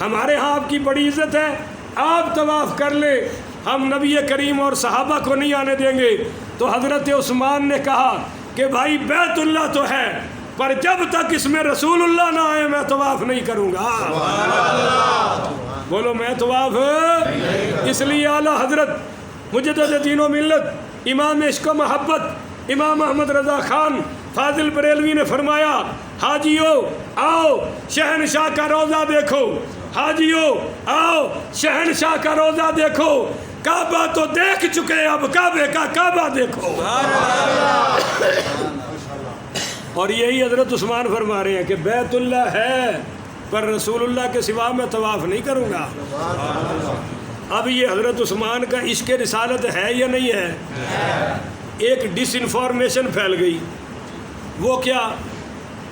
ہمارے ہاں آپ کی بڑی عزت ہے, آپ طواف کر لیں, ہم نبی کریم اور صحابہ کو نہیں آنے دیں گے. تو حضرت عثمان نے کہا کہ بھائی بیت اللہ تو ہے, پر جب تک اس میں رسول اللہ نہ آئے میں طواف نہیں کروں گا. بولو میں طواف. اس لیے اعلیٰ حضرت مجدد دین و ملت امام عشق و محبت امام احمد رضا خان فاضل بریلوی نے فرمایا, حاجیو آؤ شہنشاہ کا روضہ دیکھو, حاجیو آؤ شہنشاہ کا روضہ دیکھو, کعبہ تو دیکھ چکے اب کعبے کا کعبہ دیکھو. اور یہی حضرت عثمان فرما رہے ہیں کہ بیت اللہ ہے پر رسول اللہ کے سوا میں طواف نہیں کروں گا. اب یہ حضرت عثمان کا عشق رسالت ہے یا نہیں ہے؟ ایک ڈس انفارمیشن پھیل گئی, وہ کیا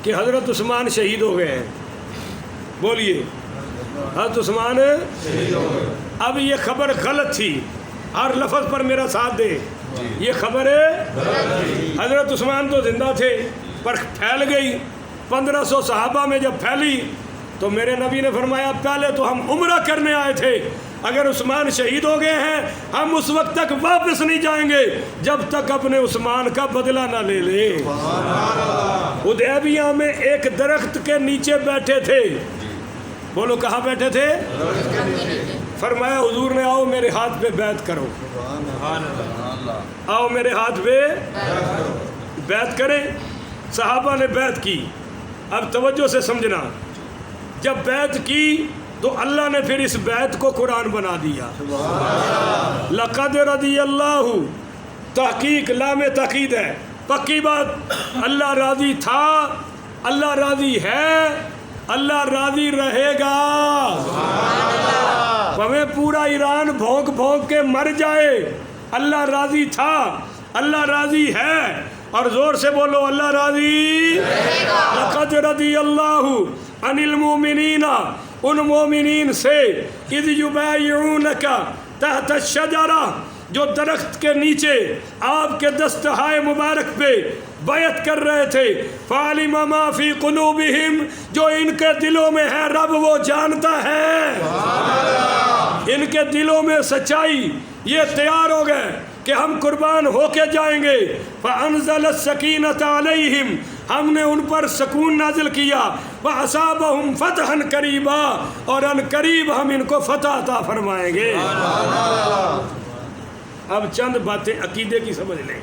کہ حضرت عثمان شہید ہو گئے ہیں. بولیے حضرت عثمان شہید ہو گئے. اب یہ خبر غلط تھی, ہر لفظ پر میرا ساتھ دے, یہ خبر حضرت عثمان تو زندہ تھے پر پھیل گئی. 1500 صحابہ میں جب پھیلی تو میرے نبی نے فرمایا پہلے تو ہم عمرہ کرنے آئے تھے, اگر عثمان شہید ہو گئے ہیں ہم اس وقت تک واپس نہیں جائیں گے جب تک اپنے عثمان کا بدلہ نہ لے لیں. حدیبیہ میں ایک درخت کے نیچے بیٹھے تھے. بولو کہاں بیٹھے تھے؟ فرمایا حضور نے آؤ میرے ہاتھ پہ بیعت کرو, آؤ میرے ہاتھ پہ بیعت کریں. صحابہ نے بیعت کی. اب توجہ سے سمجھنا, جب بیعت کی تو اللہ نے پھر اس بیعت کو قرآن بنا دیا. لقد رضی اللہ, تحقیق لام تاکید ہے, پکی بات. اللہ راضی تھا, اللہ راضی ہے, اللہ راضی رہے گا. ہمیں پورا ایران بھونک بھونک کے مر جائے, اللہ راضی تھا, اللہ راضی ہے. اور زور سے بولو اللہ راضی. لقد رضی اللہ عن المؤمنین, ان مومنین سے, اذ یبایعونک تحت الشجرہ, جو درخت کے نیچے آپ کے دستہائے مبارک پہ بیعت کر رہے تھے. فعلم ما فی قلوبہم, جو ان کے دلوں میں ہے رب وہ جانتا ہے. ان کے دلوں میں سچائی, یہ تیار ہو گئے کہ ہم قربان ہو کے جائیں گے. فانزل السکینۃ علیہم, ہم نے ان پر سکون نازل کیا. واصابہم فتحا قریبا, اور ان قریب ہم ان کو فتح عطا فرمائیں گے. اب چند باتیں عقیدے کی سمجھ لیں.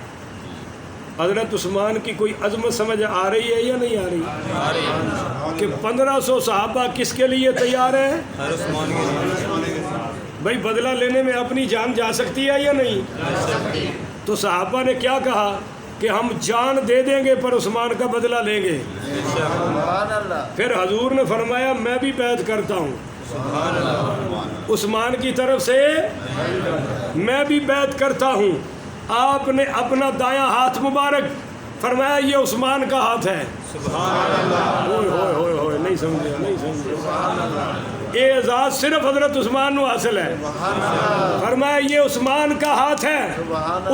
حضرت عثمان کی کوئی عظمت سمجھ آ رہی ہے یا نہیں آ رہی؟ کہ 1500 صحابہ کس کے لیے تیار ہیں؟ بھائی بدلہ لینے میں اپنی جان جا سکتی ہے یا نہیں؟ تو صحابہ نے کیا کہا کہ ہم جان دے دیں گے پر عثمان کا بدلہ لیں گے. پھر حضور نے فرمایا میں بھی بیعت کرتا ہوں عثمان کی طرف سے, میں بھی بیعت کرتا ہوں. آپ نے اپنا دایاں ہاتھ مبارک فرمایا یہ عثمان کا ہاتھ ہے. ہوئے نہیں سمجھے, نہیں سمجھے. یہ اعزاز صرف حضرت عثمان کو حاصل ہے. فرمایا یہ عثمان کا ہاتھ ہے,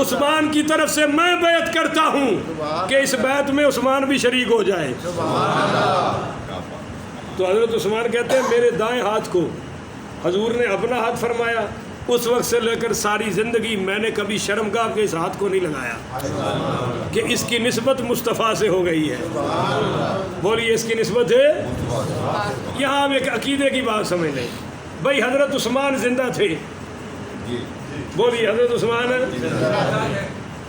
عثمان کی طرف سے میں بیعت کرتا ہوں کہ اس بیعت میں عثمان بھی شریک ہو جائے. تو حضرت عثمان کہتے ہیں میرے دائیں ہاتھ کو حضور نے اپنا ہاتھ فرمایا. اس وقت سے لے کر ساری زندگی میں نے کبھی شرمگاہ کے اس ہاتھ کو نہیں لگایا کہ اس کی نسبت مصطفیٰ سے ہو گئی ہے. بولیے اس کی نسبت ہے. یہاں ہم ایک عقیدے کی بات سمجھ لیں. بھائی حضرت عثمان زندہ تھے. بولیے حضرت عثمان.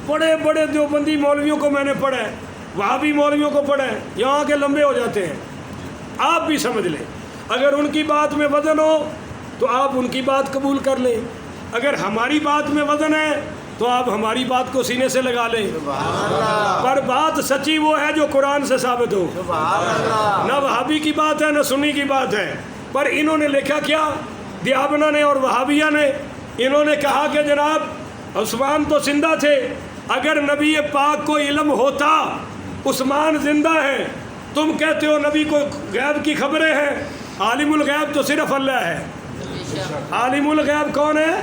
بڑے بڑے دیوبندی مولویوں کو میں نے پڑھا ہے, وہابی مولویوں کو پڑھا ہے, یہاں کے لمبے ہو جاتے ہیں. آپ بھی سمجھ لیں, اگر ان کی بات میں وزن ہو تو آپ ان کی بات قبول کر لیں, اگر ہماری بات میں وزن ہے تو آپ ہماری بات کو سینے سے لگا لیں. پر بات سچی وہ ہے جو قرآن سے ثابت ہو. نہ وہابی کی بات ہے نہ سنی کی بات ہے. پر انہوں نے لکھا کیا, دیابنا نے اور وہابیہ نے, انہوں نے کہا کہ جناب عثمان تو زندہ تھے, اگر نبی پاک کو علم ہوتا عثمان زندہ ہے. تم کہتے ہو نبی کو غیب کی خبریں ہیں, عالم الغیب تو صرف اللہ ہے. عالم الغیب کون ہے؟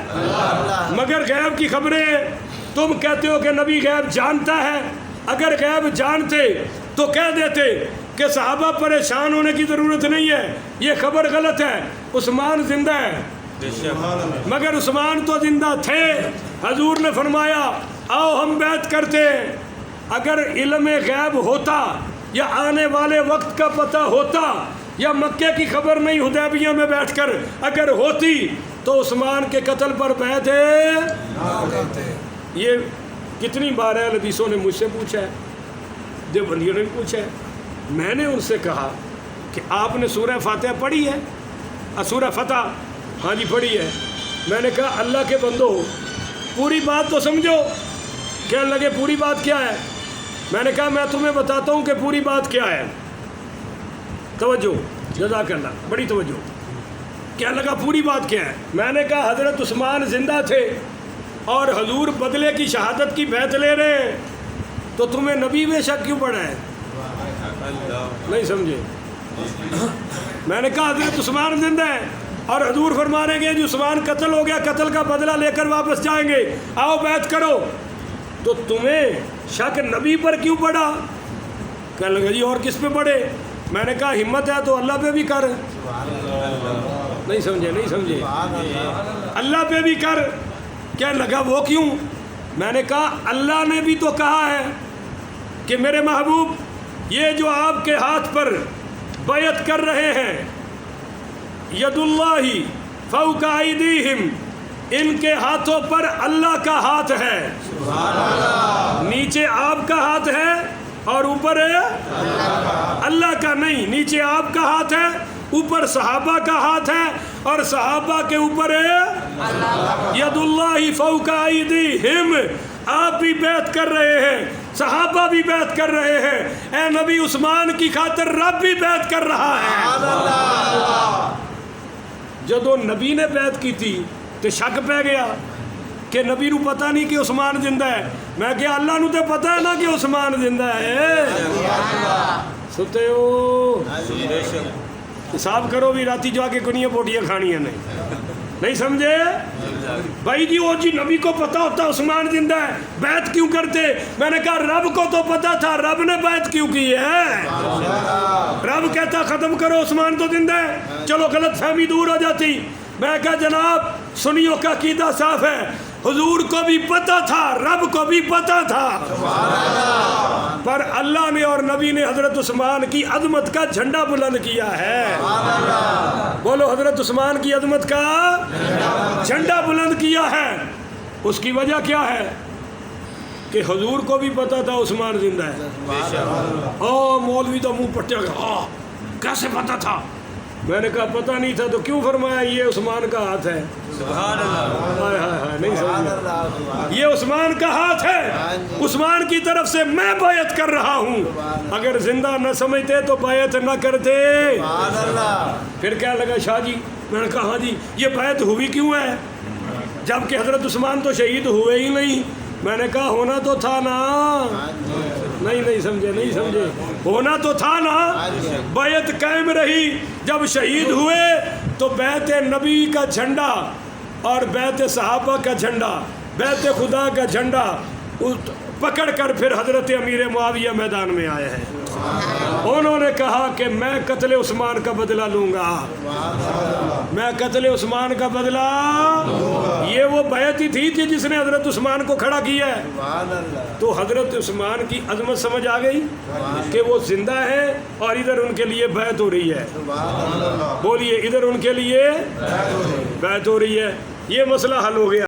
مگر غیب کی خبریں تم کہتے ہو کہ نبی غیب جانتا ہے. اگر غیب جانتے تو کہہ دیتے کہ صحابہ پریشان ہونے کی ضرورت نہیں ہے، یہ خبر غلط ہے، عثمان زندہ ہے، مگر عثمان تو زندہ تھے۔ حضور نے فرمایا آؤ ہم بیعت کرتے ہیں۔ اگر علم غیب ہوتا یا آنے والے وقت کا پتہ ہوتا یا مکے کی خبر نہیں حدیبیہ میں بیٹھ کر اگر ہوتی تو عثمان کے قتل پر بیعت یہ کتنی بار ہے حدیثوں نے مجھ سے پوچھا ہے، دیوبندیوں نے بھی پوچھا ہے۔ میں نے ان سے کہا کہ آپ نے سورہ فاتحہ پڑھی ہے؟ سورہ فتح ہاں جی پڑھی ہے۔ میں نے کہا اللہ کے بندو پوری بات تو سمجھو۔ کہنے لگے پوری بات کیا ہے؟ میں نے کہا میں تمہیں بتاتا ہوں کہ پوری بات کیا ہے، توجہ، جزاک اللہ، بڑی توجہ۔ کہنے لگا پوری بات کیا ہے؟ میں نے کہا حضرت عثمان زندہ تھے اور حضور بدلے کی شہادت کی بیعت لے رہے ہیں، تو تمہیں نبی میں شک کیوں پڑا ہے؟ نہیں سمجھے؟ میں نے کہا حضرت عثمان زندہ ہے اور حضور فرما رہے ہیں جو عثمان قتل ہو گیا، قتل کا بدلہ لے کر واپس جائیں گے، آؤ بیعت کرو، تو تمہیں شک نبی پر کیوں پڑا؟ کہنے لگا جی اور کس پہ پڑے؟ میں نے کہا ہمت ہے تو اللہ پہ بھی کر۔ نہیں سمجھے؟ اللہ پہ بھی کر۔ کہنے لگا وہ کیوں؟ میں نے کہا اللہ نے بھی تو کہا ہے کہ میرے محبوب یہ جو آپ کے ہاتھ پر بیعت کر رہے ہیں، ید اللہ فوق ایدیہم، ان کے ہاتھوں پر اللہ کا ہاتھ ہے، نیچے آپ کا ہاتھ ہے اور اوپر اللہ کا نہیں، نیچے آپ کا ہاتھ ہے، اوپر صحابہ کا ہاتھ ہے اور صحابہ کے اوپر ید اللہ فوق ایدیہم۔ آپ بھی بیعت کر رہے ہیں، صحابہ بھی بیعت کر رہے ہیں، اے نبی عثمان کی خاطر رب بھی بیعت کر رہا ہے۔ جدو نبی نے بیعت کی تھی تو شک پہ گیا کہ نبی نو پتہ نہیں کہ عثمان زندہ ہے۔ میں کہ اللہ نو تے پتہ ہے نا کہ عثمان زندہ ہے۔ ستے ہو حساب کرو بھی راتی جو آکے کنیاں پوٹیاں کھانیاں نہیں سمجھے بھائی جی؟ وہ جی نبی کو پتہ ہوتا عثمان زندہ ہے بیعت کیوں کرتے؟ میں نے کہا رب کو تو پتہ تھا، رب نے بیعت کیوں کی ہے؟ رب کہتا ختم کرو عثمان تو زندہ ہے، چلو غلط فہمی دور ہو جاتی۔ میں کہا جناب سنیوں کا عقیدہ صاف ہے، حضور کو بھی پتہ تھا، رب کو بھی پتہ تھا، پر اللہ نے اور نبی نے حضرت عثمان کی عظمت کا جھنڈا بلند کیا ہے۔ بولو حضرت عثمان کی عظمت کا جھنڈا بلند کیا ہے۔ اس کی وجہ کیا ہے؟ کہ حضور کو بھی پتہ تھا عثمان زندہ ہے۔ مولوی تو منہ پٹے گا، کیسے پتہ تھا؟ میں نے کہا پتہ نہیں تھا تو کیوں فرمایا یہ عثمان کا ہاتھ ہے؟ سبحان اللہ، نہیں سمجھا؟ یہ عثمان کا ہاتھ ہے، عثمان کی طرف سے میں بیعت کر رہا ہوں۔ اگر زندہ نہ سمجھتے تو بیعت نہ کرتے۔ پھر کیا لگا شاہ جی؟ میں نے کہا ہاں جی یہ بیعت ہوئی کیوں ہے جبکہ حضرت عثمان تو شہید ہوئے ہی نہیں؟ میں نے کہا ہونا تو تھا نا۔ نہیں سمجھے؟ ہونا تو تھا نا۔ بیعت قائم رہی، جب شہید ہوئے تو بیعت نبی کا جھنڈا اور بیعت صحابہ کا جھنڈا، بیعت خدا کا جھنڈا پکڑ کر پھر حضرت امیر معاویہ میدان میں آئے ہیں۔ انہوں نے کہا کہ میں قتل عثمان کا بدلہ لوں گا، میں قتل عثمان کا بدلہ۔ یہ وہ بیعت ہی تھی جس نے حضرت عثمان کو کھڑا کیا ہے۔ تو حضرت عثمان کی عظمت سمجھ آ گئی کہ وہ زندہ ہے اور ادھر ان کے لیے بیعت ہو رہی ہے۔ بولیے ادھر ان کے لیے بیعت ہو رہی ہے۔ یہ مسئلہ حل ہو گیا۔